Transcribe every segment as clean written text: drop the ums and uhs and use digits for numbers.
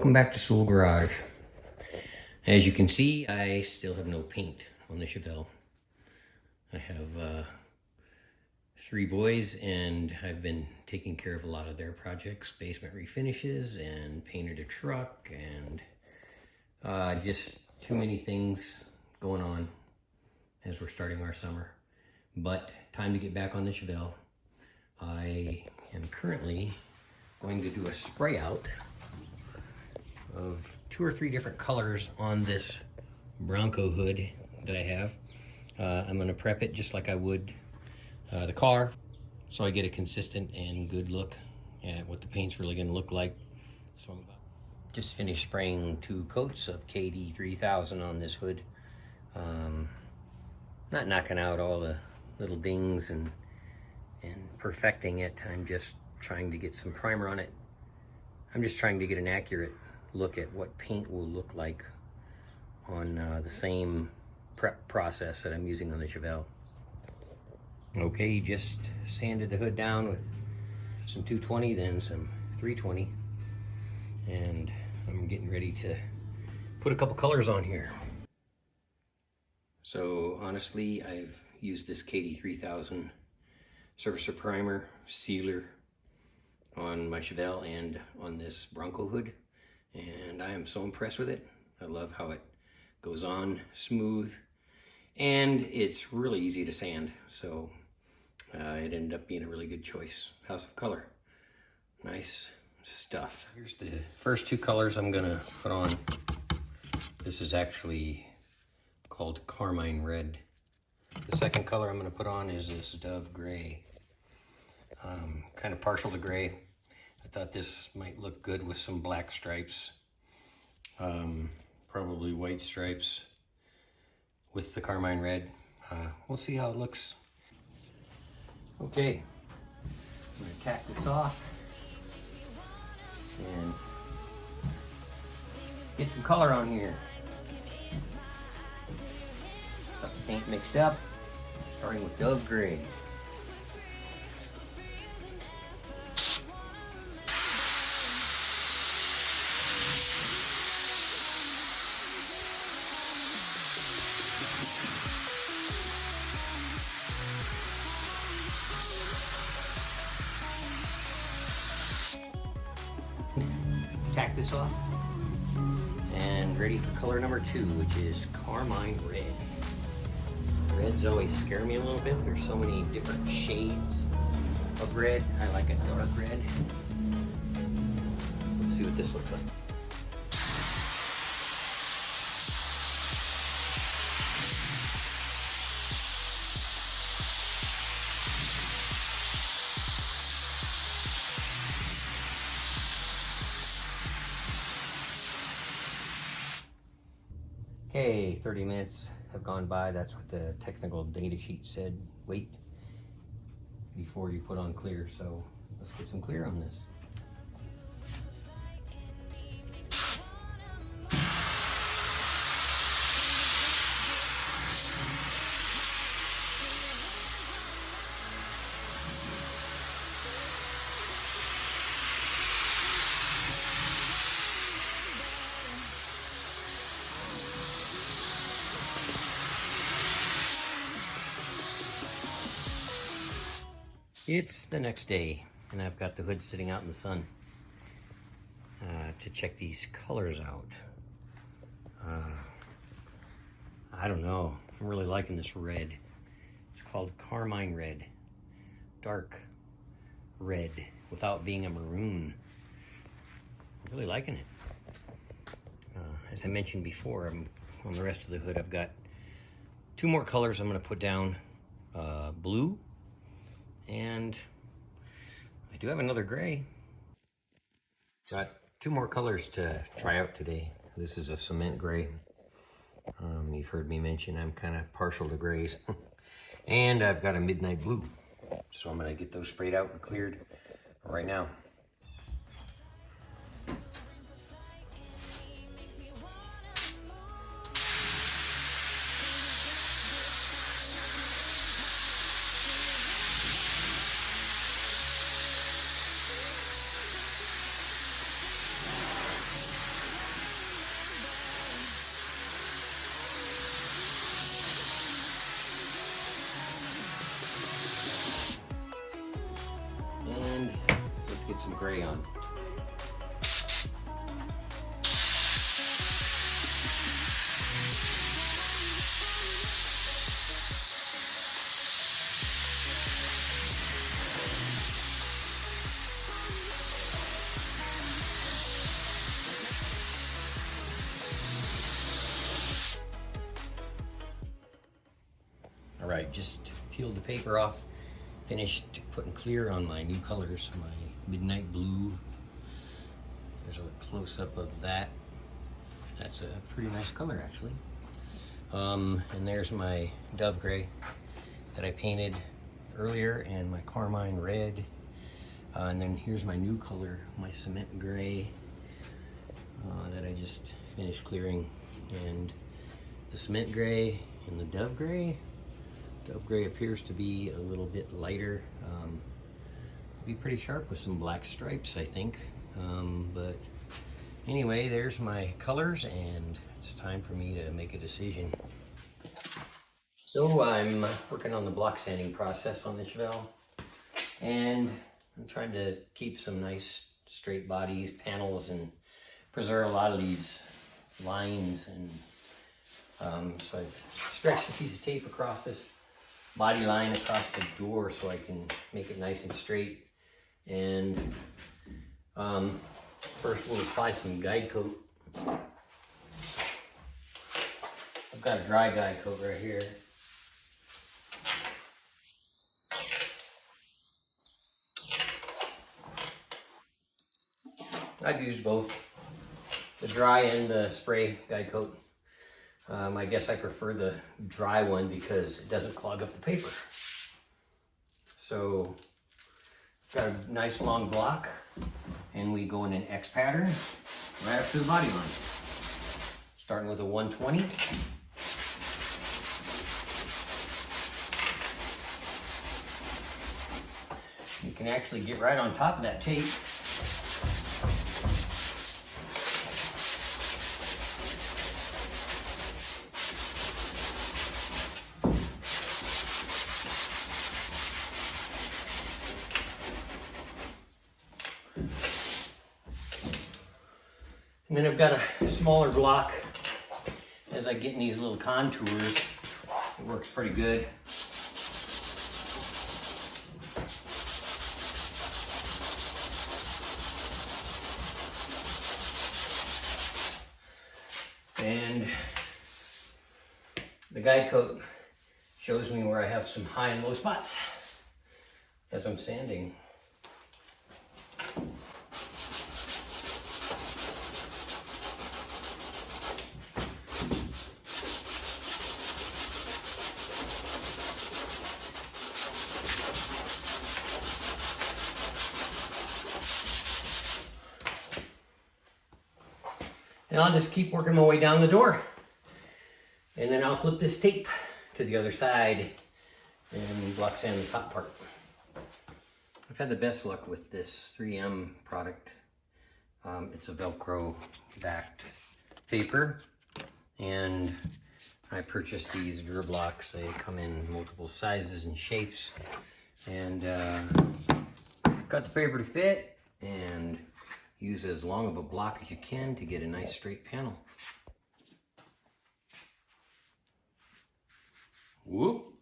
welcome back to Soole Garage. As you can see, I still have no paint on the Chevelle. I have 3 boys and I've been taking care of a lot of their projects, basement refinishes and painted a truck and just too many things going on as we're starting our summer. But time to get back on the Chevelle. I am currently going to do a spray out of 2 or 3 different colors on this Bronco hood that I have. I'm going to prep it just like I would the car, so I get a consistent and good look at what the paint's really going to look like. So I'm just finished spraying 2 coats of KD 3000 on this hood. Not knocking out all the little dings and perfecting it. I'm just trying to get some primer on it. I'm just trying to get an accurate look at what paint will look like on the same prep process that I'm using on the Chevelle. Okay, just sanded the hood down with some 220, then some 320, and I'm getting ready to put a couple colors on here. So honestly, I've used this KD 3000 surfacer primer sealer on my Chevelle and on this Bronco hood, and I am so impressed with it. I love how it goes on smooth, and it's really easy to sand, so it ended up being a really good choice. House of Color, nice stuff. Here's the first 2 colors I'm gonna put on. This is actually called Carmine Red. The second color I'm gonna put on is this Dove Gray. Kind of partial to gray. I thought this might look good with some black stripes, probably white stripes with the Carmine Red. We'll see how it looks. Okay, I'm gonna tack this off and get some color on here. Got the paint mixed up, starting with Dove Gray. Tack this off and ready for color number 2, which is Carmine Red. Reds always scare me a little bit. There's so many different shades of red. I like a dark red. Let's see what this looks like. Okay, 30 minutes have gone by. That's what the technical data sheet said. Wait before you put on clear. So let's get some clear on this. It's the next day, and I've got the hood sitting out in the sun to check these colors out. I don't know. I'm really liking this red. It's called Carmine Red. Dark red without being a maroon. I'm really liking it. As I mentioned before, on the rest of the hood, I've got 2 more colors I'm going to put down. Blue. And I do have another gray. Got 2 more colors to try out today. This is a cement gray. You've heard me mention I'm kind of partial to grays. And I've got a midnight blue. So I'm going to get those sprayed out and cleared right now. get some gray on. All right, just peeled the paper off, finished putting clear on my new colors, my midnight blue. There's a close-up of that. That's a pretty nice color, actually. And there's my dove gray that I painted earlier, and my carmine red. And then here's my new color, my cement gray that I just finished clearing. And the cement gray and the dove gray. Dove gray appears to be a little bit lighter. Be pretty sharp with some black stripes, I think. But anyway, there's my colors, and it's time for me to make a decision. So I'm working on the block sanding process on the Chevelle, and I'm trying to keep some nice straight bodies, panels, and preserve a lot of these lines. And so I've stretched a piece of tape across this body line across the door so I can make it nice and straight. And first we'll apply some guide coat. I've got a dry guide coat right here. I've used both the dry and the spray guide coat. I guess I prefer the dry one because it doesn't clog up the paper. So, got a nice long block, and we go in an X pattern right up to the body line. Starting with a 120. You can actually get right on top of that tape. And then I've got a smaller block. As I get in these little contours, it works pretty good. And the guide coat shows me where I have some high and low spots as I'm sanding. And I'll just keep working my way down the door. And then I'll flip this tape to the other side and block sand the top part. I've had the best luck with this 3M product. It's a Velcro backed paper. And I purchased these Dur blocks. They come in multiple sizes and shapes. And cut the paper to fit and use as long of a block as you can to get a nice straight panel. Whoop.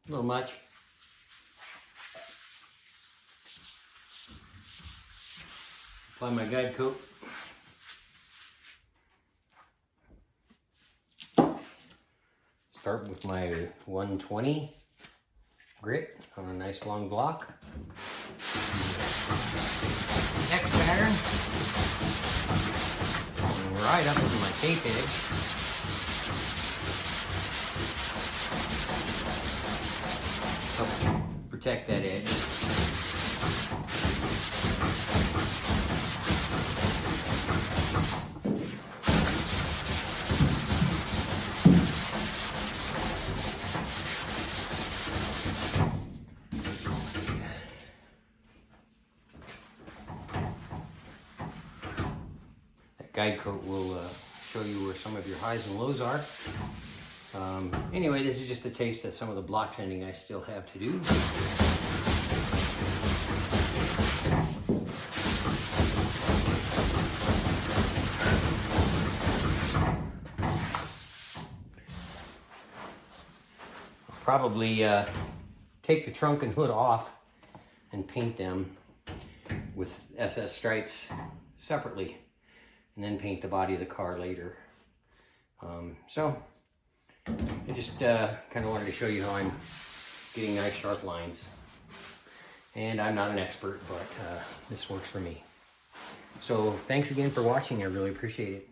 A little much. Apply my guide coat. Start with my 120 grit on a nice long block. X pattern, and right up to my tape edge. Help protect that edge. Guide coat will show you where some of your highs and lows are. Anyway, this is just a taste of some of the block sanding I still have to do. probably take the trunk and hood off and paint them with SS stripes separately, and then paint the body of the car later. So I just kind of wanted to show you how I'm getting nice sharp lines. And I'm not an expert, but this works for me. So thanks again for watching. I really appreciate it.